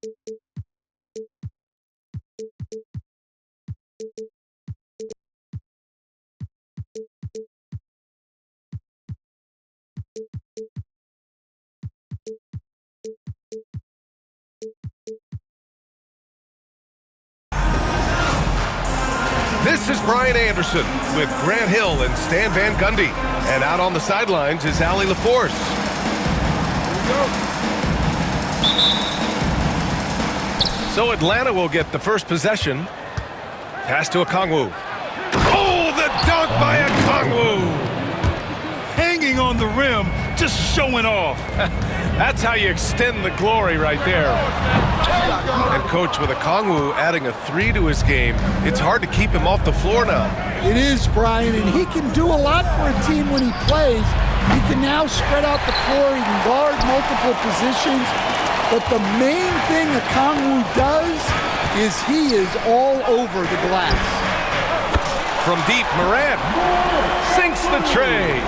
This is Brian Anderson with Grant Hill and Stan Van Gundy. And out on the sidelines is Allie LaForce. So Atlanta will get the first possession. Pass to Okongwu. Oh, the dunk by Okongwu! Hanging on the rim, just showing off. That's how you extend the glory right there. And coach, with Okongwu adding a 3 to his game, it's hard to keep him off the floor now. It is, Brian, and he can do a lot for a team when he plays. He can now spread out the floor, he can guard multiple positions, but the main thing Okongwu does is he is all over the glass. From deep, Morant sinks the tray.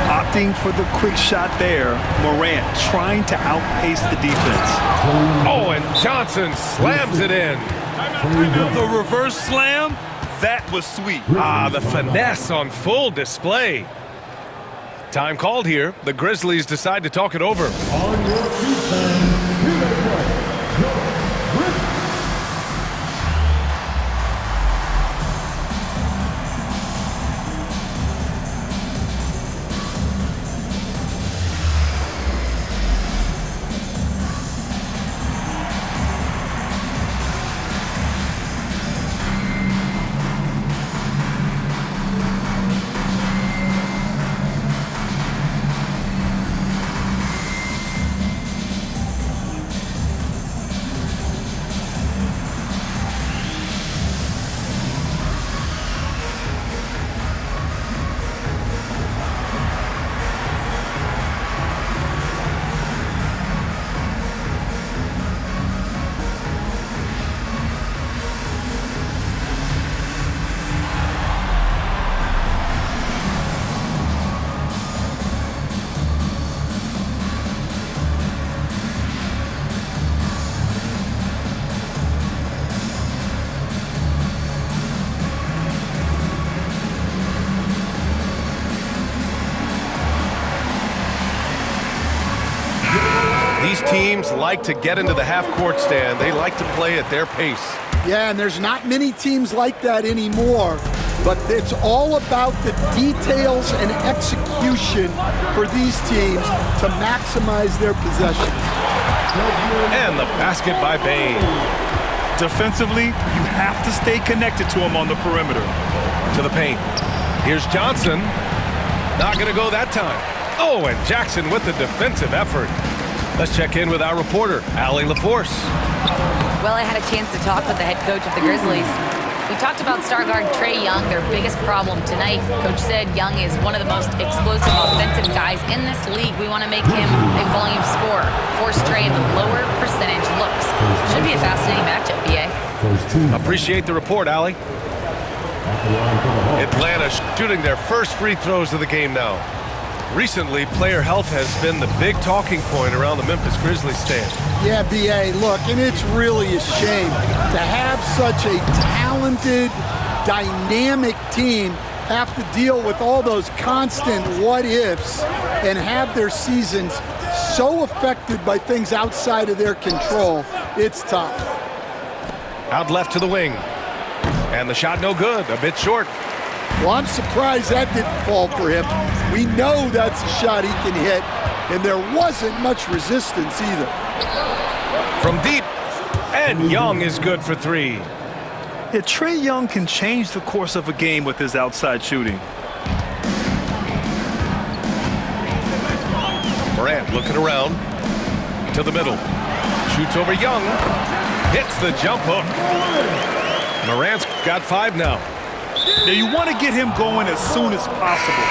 Opting for the quick shot there. Morant trying to outpace the defense. Oh, and Johnson slams it in. The reverse slam, that was sweet. Ah, the finesse on full display. Time called here. The Grizzlies decide to talk it over. On your defense, here they play. These teams like to get into the half-court stand. They like to play at their pace. Yeah, and there's not many teams like that anymore, but it's all about the details and execution for these teams to maximize their possessions. And the basket by Bane. Defensively, you have to stay connected to him on the perimeter. To the paint. Here's Johnson. Not going to go that time. Oh, and Jackson with the defensive effort. Let's check in with our reporter, Allie LaForce. Well, I had a chance to talk with the head coach of the Grizzlies. We talked about star guard Trae Young, their biggest problem tonight. Coach said Young is one of the most explosive offensive guys in this league. We want to make him a volume scorer, force Trae into lower percentage looks. Should be a fascinating matchup, BA. Appreciate the report, Allie. Atlanta shooting their first free throws of the game now. Recently, player health has been the big talking point around the Memphis Grizzlies stand. Yeah, B.A., look, and it's really a shame to have such a talented, dynamic team have to deal with all those constant what-ifs and have their seasons so affected by things outside of their control. It's tough. Out left to the wing. And the shot no good, a bit short. Well, I'm surprised that didn't fall for him. We know that's a shot he can hit, and there wasn't much resistance either. From deep, and Young is good for 3. Yeah, Trae Young can change the course of a game with his outside shooting. Morant looking around to the middle. Shoots over Young. Hits the jump hook. Morant's got 5 now. Now you want to get him going as soon as possible.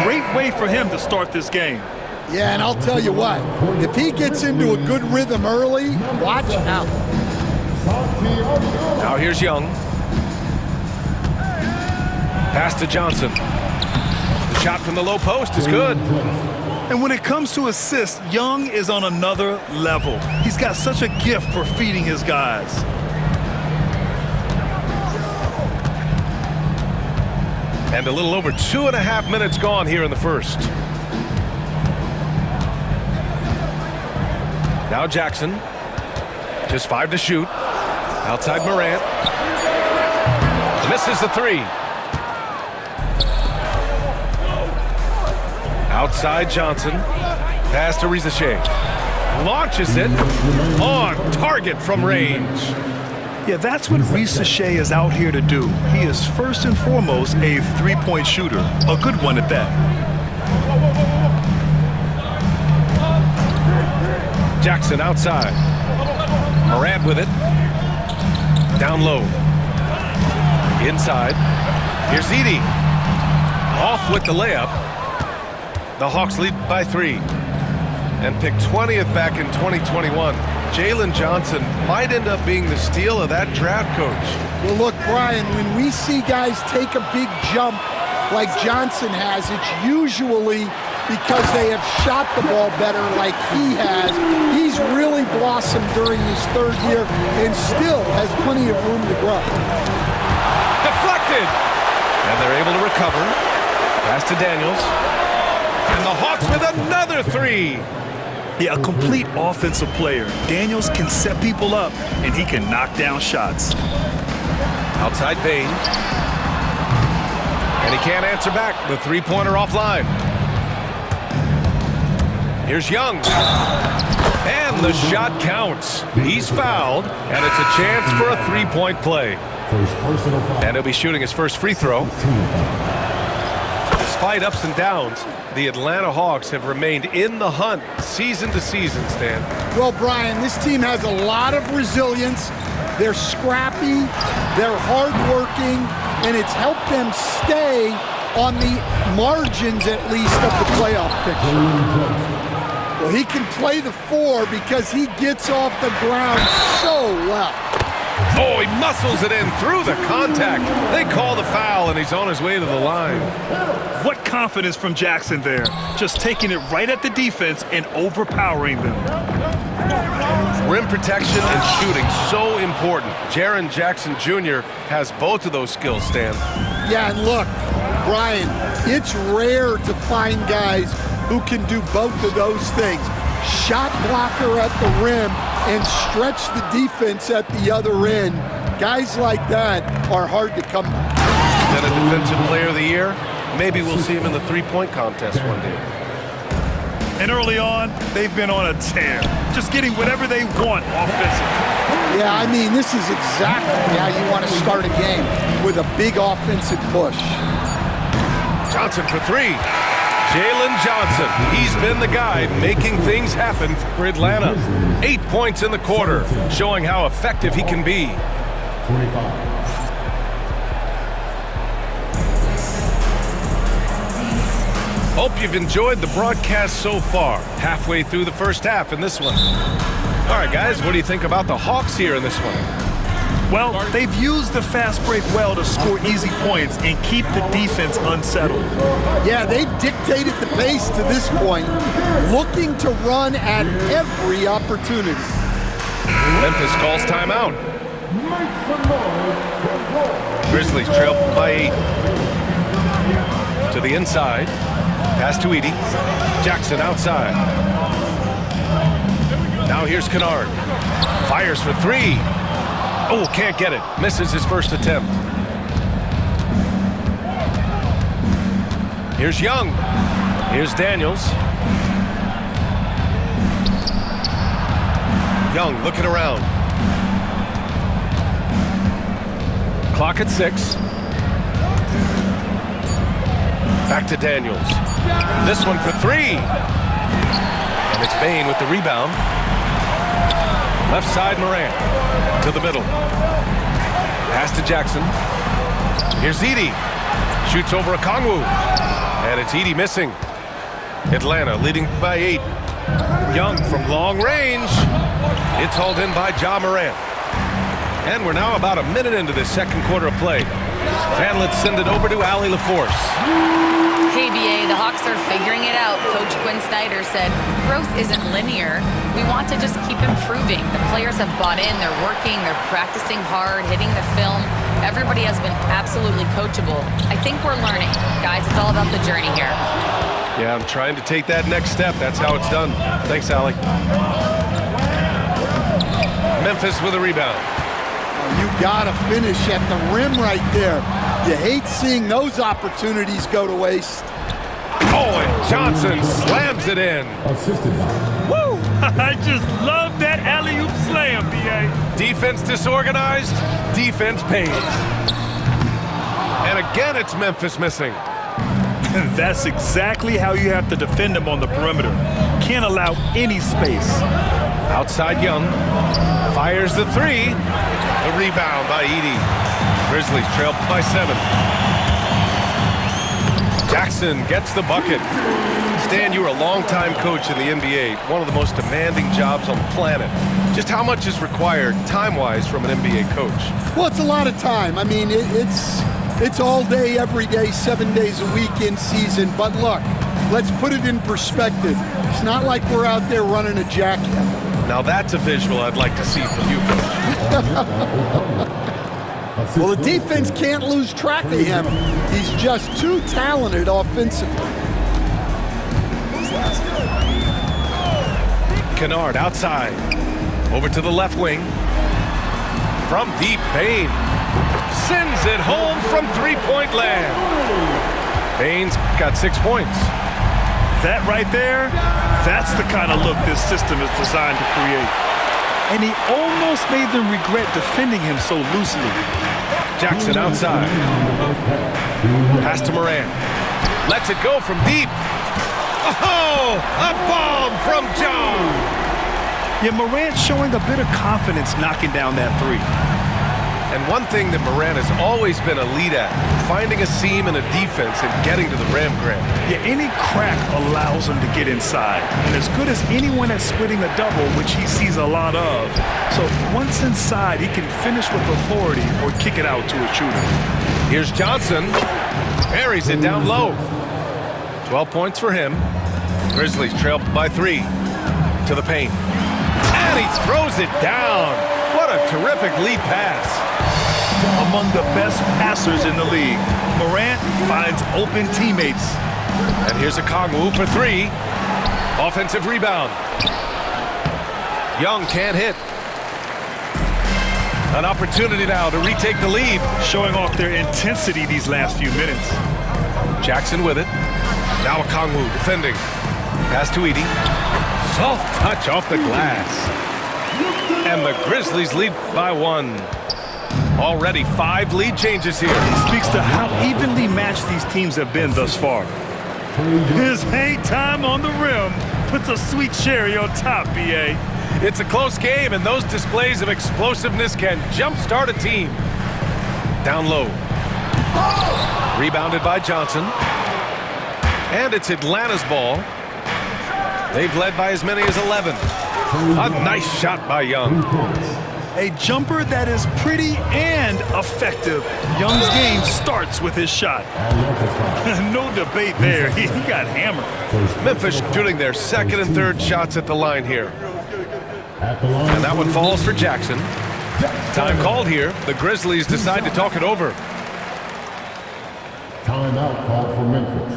Great way for him to start this game. Yeah, and I'll tell you what, if he gets into a good rhythm early, watch out. Now here's Young. Pass to Johnson. The shot from the low post is good. And when it comes to assists, Young is on another level. He's got such a gift for feeding his guys. And a little over 2.5 minutes gone here in the first. Now Jackson. Just 5 to shoot. Outside Morant. Misses the 3. Outside Johnson. Pass to Risacher. Launches it. On target from range. Yeah, that's what Risacher is out here to do. He is first and foremost a three-point shooter. A good one at that. Jackson outside. Morant with it. Down low. Inside. Here's Edey. Off with the layup. The Hawks lead by 3. And picked 20th back in 2021. Jalen Johnson might end up being the steal of that draft, Coach. Well, look, Brian, when we see guys take a big jump like Johnson has, it's usually because they have shot the ball better like he has. He's really blossomed during his 3rd year and still has plenty of room to grow. Deflected! And they're able to recover. Pass to Daniels. And the Hawks with another 3. Yeah, a complete offensive player. Daniels can set people up, and he can knock down shots. Outside Bane. And he can't answer back. The 3-pointer offline. Here's Young. And the shot counts. He's fouled, and it's a chance for a 3-point play. And he'll be shooting his first free throw. Despite ups and downs, the Atlanta Hawks have remained in the hunt season to season, Stan. Well, Brian, this team has a lot of resilience. They're scrappy, they're hardworking, and it's helped them stay on the margins, at least, of the playoff picture. Well, he can play the 4 because he gets off the ground so well. Oh, he muscles it in through the contact. They call the foul, and he's on his way to the line. What confidence from Jackson there. Just taking it right at the defense and overpowering them. Rim protection and shooting, so important. Jaren Jackson Jr. has both of those skills, Stan. Yeah, and look, Brian, it's rare to find guys who can do both of those things. Shot blocker at the rim and stretch the defense at the other end. Guys like that are hard to come by. Then a Defensive Player of the Year. Maybe we'll see him in the 3-point contest one day. And early on, they've been on a tear. Just getting whatever they want offensively. Yeah, I mean, this is exactly how you want to start a game, with a big offensive push. Johnson for 3. Jalen Johnson, he's been the guy making things happen for Atlanta. 8 points in the quarter, showing how effective he can be. 25. Hope you've enjoyed the broadcast so far. Halfway through the first half in this one. All right, guys, what do you think about the Hawks here in this one? Well, they've used the fast break well to score easy points and keep the defense unsettled. Yeah, they've dictated the pace to this point, looking to run at every opportunity. Memphis calls timeout. Grizzlies trail by 8. To the inside. Pass to Edey. Jackson outside. Now here's Kennard. Fires for 3. Oh, can't get it. Misses his first attempt. Here's Young. Here's Daniels. Young looking around. Clock at 6. Back to Daniels. This one for 3. And it's Bane with the rebound. Left side Morant. To the middle. Pass to Jackson. Here's Edey. Shoots over Okongwu. And it's Edey missing. Atlanta leading by 8. Young from long range. It's hauled in by Ja Morant. And we're now about a minute into this second quarter of play. And let's send it over to Allie LaForce. Hey, BA, the Hawks are figuring it out. Coach Quinn Snyder said, growth isn't linear. We want to just keep improving. The players have bought in, they're working, they're practicing hard, hitting the film. Everybody has been absolutely coachable. I think we're learning. Guys, it's all about the journey here. Yeah, I'm trying to take that next step. That's how it's done. Thanks, Allie. Memphis with a rebound. You gotta finish at the rim right there. You hate seeing those opportunities go to waste. Oh, and Johnson slams it in. Assisted by Woo! I just love that alley-oop slam, BA. Defense disorganized, defense pays. And again, it's Memphis missing. That's exactly how you have to defend them on the perimeter. Can't allow any space. Outside Young. Fires the three. The rebound by Edey. Grizzlies trail by 7. Jackson gets the bucket. Stan, you were a longtime coach in the NBA, one of the most demanding jobs on the planet. Just how much is required time-wise from an NBA coach? Well, it's a lot of time. I mean, it's all day, every day, 7 days a week in season. But look, let's put it in perspective. It's not like we're out there running a jacket. Now that's a visual I'd like to see from you, Coach. Well, the defense can't lose track of him. He's just too talented offensively. Kennard outside. Over to the left wing. From deep, Bane sends it home from three-point land. Bane's got 6 points. That right there, that's the kind of look this system is designed to create. And he almost made them regret defending him so loosely. Jackson outside. Pass to Moran. Lets it go from deep. Oh, a bomb from John. Yeah, Morant showing a bit of confidence knocking down that three. And one thing that Moran has always been a lead at, finding a seam in a defense and getting to the rim, Grant. Yeah, any crack allows him to get inside. And as good as anyone at splitting a double, which he sees a lot of. So once inside, he can finish with authority or kick it out to a shooter. Here's Johnson. Buries it down low. 12 points for him. Grizzlies trail by 3. To the paint. And he throws it down. What a terrific lead pass. Among the best passers in the league, Morant finds open teammates. And here's a Kongwu for 3. Offensive rebound. Young can't hit. An opportunity now to retake the lead. Showing off their intensity these last few minutes. Jackson with it. Now a Kongwu defending. Pass to Edey. Soft touch off the glass. And the Grizzlies lead by 1. Already 5 lead changes here. Speaks to how evenly matched these teams have been thus far. His hang time on the rim puts a sweet cherry on top, BA. It's a close game, and those displays of explosiveness can jumpstart a team. Down low. Rebounded by Johnson. And it's Atlanta's ball. They've led by as many as 11. A nice shot by Young. A jumper that is pretty and effective. Young's game starts with his shot. No debate there. He got hammered. Memphis shooting their second and third shots at the line here. And that one falls for Jackson. Time called here. The Grizzlies decide to talk it over. Timeout call for Memphis.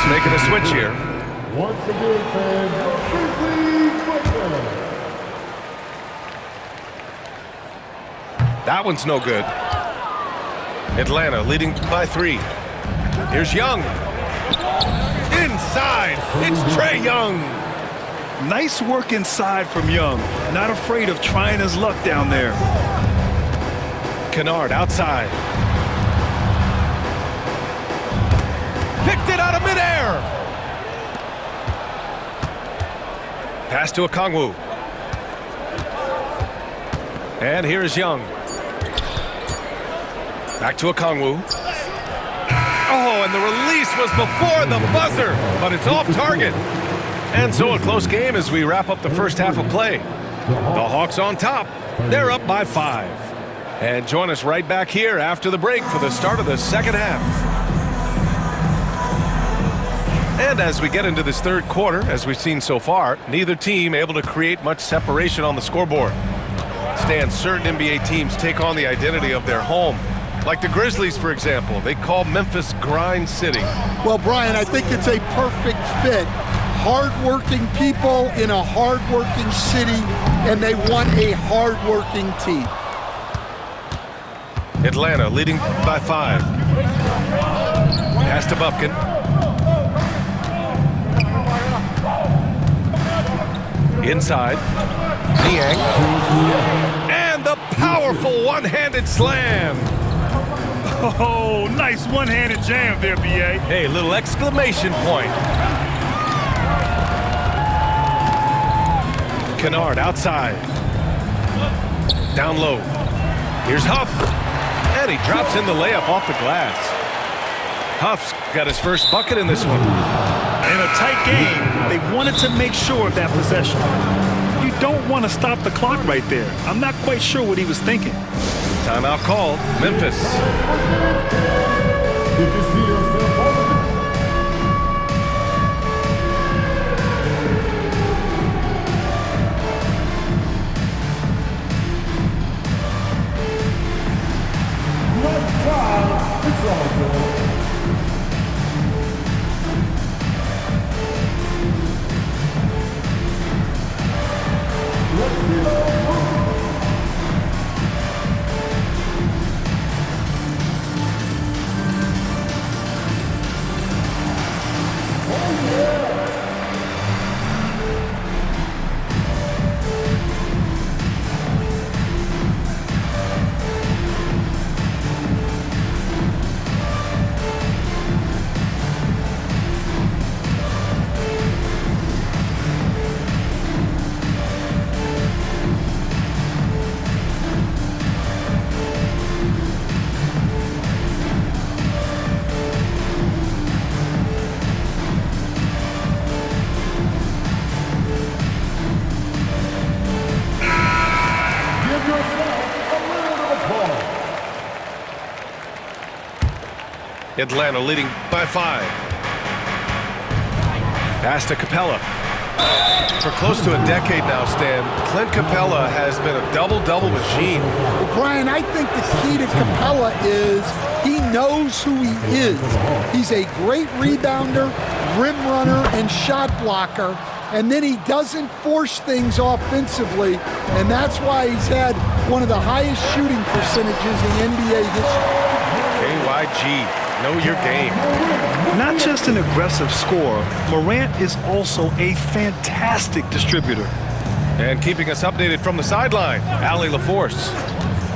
making a switch here. Once again, fans, Grizzlies football. That one's no good. Atlanta leading by 3. Here's Young. Inside, it's Trae Young. Nice work inside from Young. Not afraid of trying his luck down there. Kennard outside. Picked it out of midair. Pass to Okongwu. And here is Young. Back to Okongwu. Oh, and the release was before the buzzer, but it's off target. And so a close game as we wrap up the first half of play. The Hawks on top. They're up by 5. And join us right back here after the break for the start of the second half. And as we get into this third quarter, as we've seen so far, neither team able to create much separation on the scoreboard. Stan, certain NBA teams take on the identity of their home. Like the Grizzlies, for example. They call Memphis Grind City. Well, Brian, I think it's a perfect fit. Hard-working people in a hard-working city, and they want a hard-working team. Atlanta leading by 5. Pass to Bufkin. Inside. Niang. And the powerful one-handed slam. Oh, nice one-handed jam there, B.A. Hey, little exclamation point. Kennard outside. Down low. Here's Huff. And he drops in the layup off the glass. Huff's got his first bucket in this one. In a tight game, they wanted to make sure of that possession. You don't want to stop the clock right there. I'm not quite sure what he was thinking. Timeout called. Memphis. Did you see yourself over there? Let's try. It's all good. Let's see those moves. Atlanta leading by 5. Pass to Capella. For close to a decade now, Stan, Clint Capella has been a double-double machine. Well, Brian, I think the key to Capella is he knows who he is. He's a great rebounder, rim runner, and shot blocker. And then he doesn't force things offensively, and that's why he's had one of the highest shooting percentages in NBA history. KYG. Know your game. Not just an aggressive scorer, Morant is also a fantastic distributor. And keeping us updated from the sideline, Allie LaForce.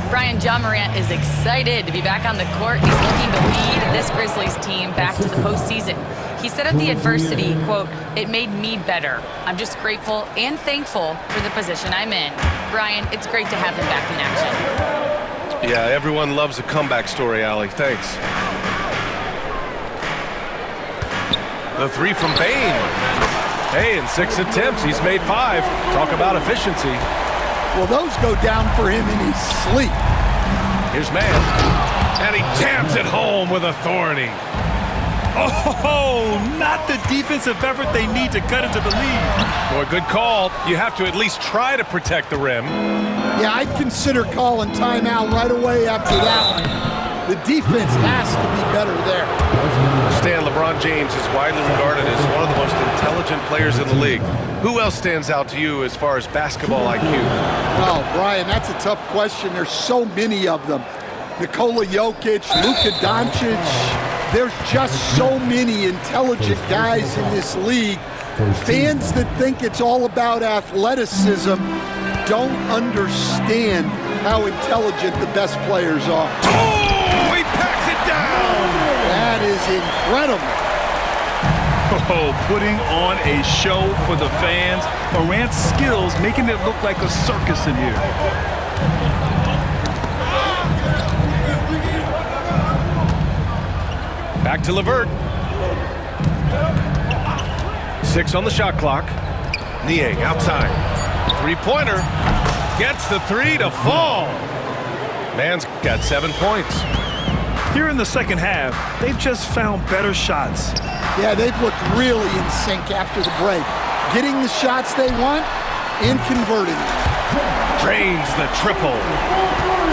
Brian, Ja Morant is excited to be back on the court. He's looking to lead this Grizzlies team back to the postseason. He said of the adversity, quote, "It made me better. I'm just grateful and thankful for the position I'm in." Brian, it's great to have him back in action. Yeah, everyone loves a comeback story, Allie. Thanks. The 3 from Bane. Hey, in 6 attempts, he's made 5. Talk about efficiency. Well, those go down for him in his sleep. Here's Mann. And he jams it home with authority. Oh, not the defensive effort they need to cut into the lead. Boy, good call. You have to at least try to protect the rim. Yeah, I'd consider calling timeout right away after that one. The defense has to be better there. Stan, LeBron James is widely regarded as one of the most intelligent players in the league. Who else stands out to you as far as basketball IQ? Oh, Brian, that's a tough question. There's so many of them. Nikola Jokic, Luka Doncic. There's just so many intelligent guys in this league. Fans that think it's all about athleticism don't understand how intelligent the best players are. Oh, he packs it down! That is incredible. Oh, putting on a show for the fans. Morant's skills making it look like a circus in here. Back to LeVert. 6 on the shot clock. Niang outside. Three-pointer. Gets the 3 to fall. Man's got 7 points. Here in the second half, they've just found better shots. Yeah, they've looked really in sync after the break. Getting the shots they want and converting them. Drains the triple.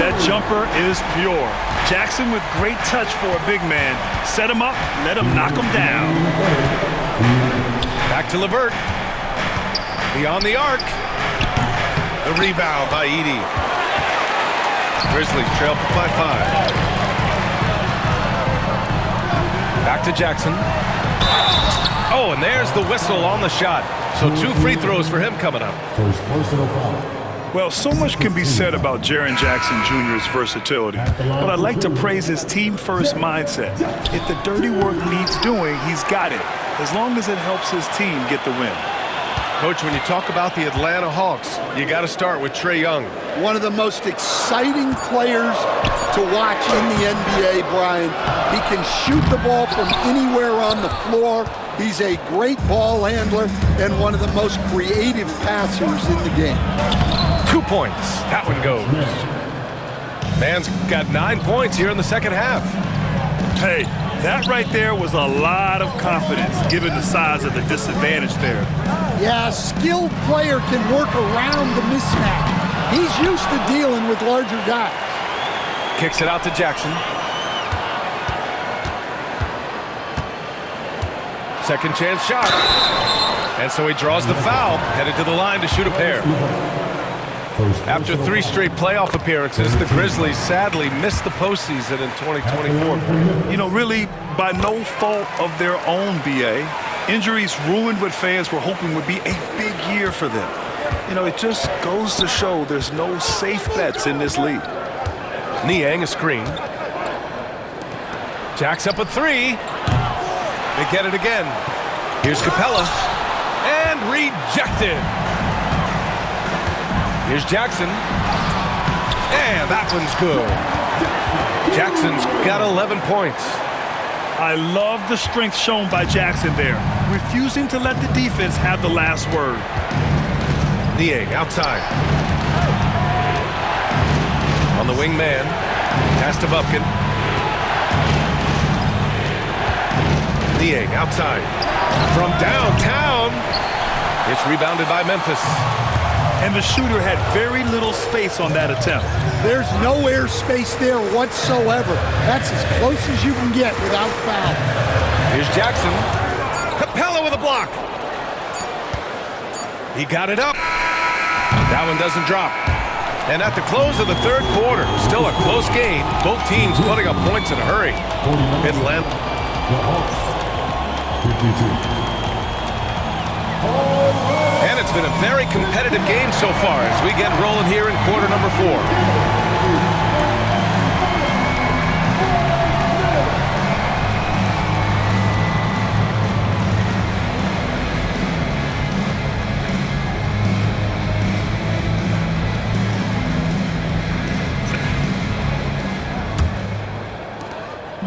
That jumper is pure. Jackson with great touch for a big man. Set him up, let him knock him down. Back to LeVert. Beyond the arc. The rebound by Edey. Grizzlies trail by 5. Back to Jackson. Oh, and there's the whistle on the shot. So 2 free throws for him coming up. First personal foul. Well, so much can be said about Jaren Jackson Jr.'s versatility, but I'd like to praise his team-first mindset. If the dirty work needs doing, he's got it, as long as it helps his team get the win. Coach, when you talk about the Atlanta Hawks, you got to start with Trae Young. One of the most exciting players to watch in the NBA, Brian. He can shoot the ball from anywhere on the floor. He's a great ball handler and one of the most creative passers in the game. 2 points. That one goes. Man's got 9 points here in the second half. Hey, that right there was a lot of confidence, given the size of the disadvantage there. Yeah, a skilled player can work around the mismatch. He's used to dealing with larger guys. Kicks it out to Jackson. Second chance shot. And so he draws the foul, headed to the line to shoot a pair. After 3 straight playoff appearances, the Grizzlies sadly missed the postseason in 2024. You know, really, by no fault of their own, BA. Injuries ruined what fans were hoping would be a big year for them. You know, it just goes to show there's no safe bets in this league. Niang a screen. Jacks up a 3. They get it again. Here's Capella. And rejected. Here's Jackson. And that one's good. Jackson's got 11 points. I love the strength shown by Jackson there, refusing to let the defense have the last word. Niang outside. On the wing man. Pass to Bufkin. Niang outside. From downtown. It's rebounded by Memphis. And the shooter had very little space on that attempt. There's no air space there whatsoever. That's as close as you can get without foul. Here's Jackson. Capella with a block. He got it up. That one doesn't drop. And at the close of the third quarter, still a close game. Both teams putting up points in a hurry. Atlanta. The Hawks, 52. And it's been a very competitive game so far as we get rolling here in quarter number 4.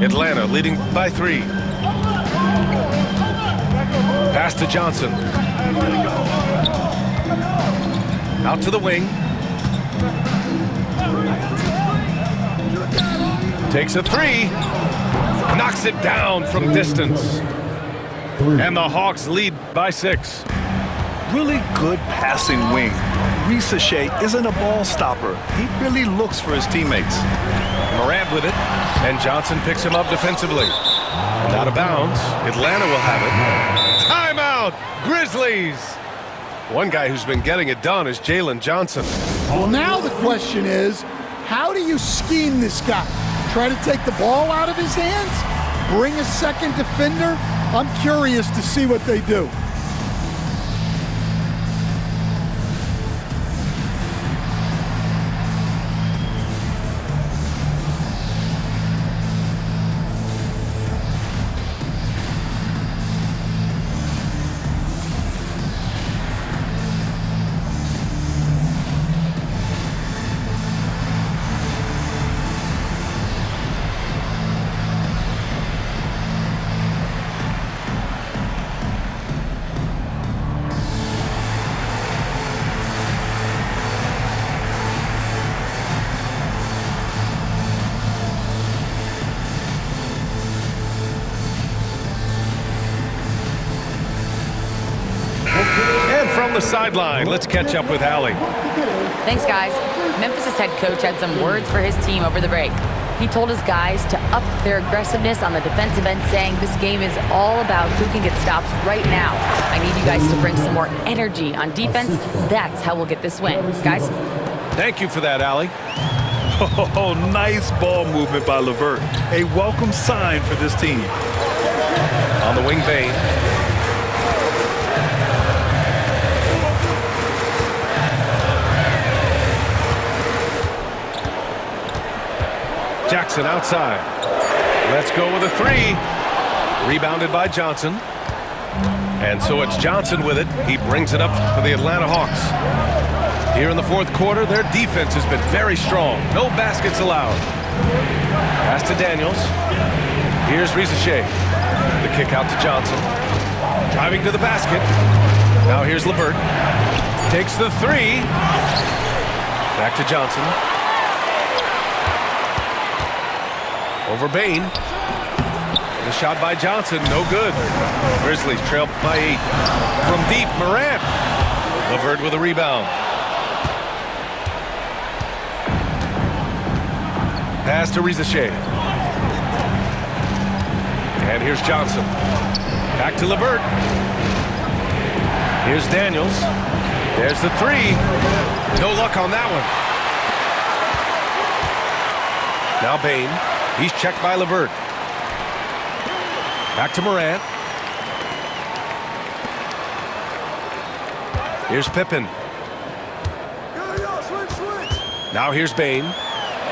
Atlanta leading by 3. Pass to Johnson. Out to the wing. Takes a 3. Knocks it down from distance. And the Hawks lead by 6. Really good passing wing. Shea isn't a ball stopper. He really looks for his teammates. Morant with it, and Johnson picks him up defensively. And out of bounds, Atlanta will have it. Timeout, Grizzlies! One guy who's been getting it done is Jalen Johnson. Well, now the question is, how do you scheme this guy? Try to take the ball out of his hands? Bring a second defender? I'm curious to see what they do. From the sideline, let's catch up with Allie. Thanks, guys. Memphis' head coach had some words for his team over the break. He told his guys to up their aggressiveness on the defensive end, saying this game is all about who can get stops right now. I need you guys to bring some more energy on defense. That's how we'll get this win. Guys? Thank you for that, Allie. Oh, nice ball movement by LeVert. A welcome sign for this team. On the wing, Bane. Jackson outside. Let's go with a three. Rebounded by Johnson. And so it's Johnson with it. He brings it up for the Atlanta Hawks. Here in the fourth quarter, their defense has been very strong. No baskets allowed. Pass to Daniels. Here's Shea. The kick out to Johnson. Driving to the basket. Now here's LeVert. Takes the three. Back to Johnson. Over Bane. The shot by Johnson, no good. Grizzlies trail by 8. From deep, Morant. LeVert with a rebound. Pass to Shea. And here's Johnson. Back to LeVert. Here's Daniels. There's the three. No luck on that one. Now Bane. He's checked by LeVert. Back to Morant. Here's Pippen. Now here's Bane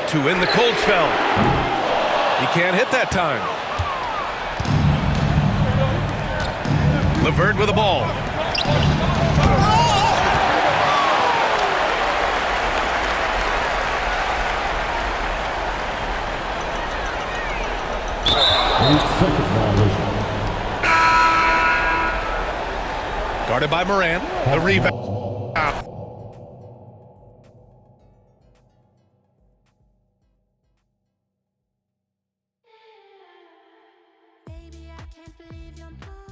to win the cold spell. He can't hit that time. LeVert with the ball. Guarded by Morant. The rebound.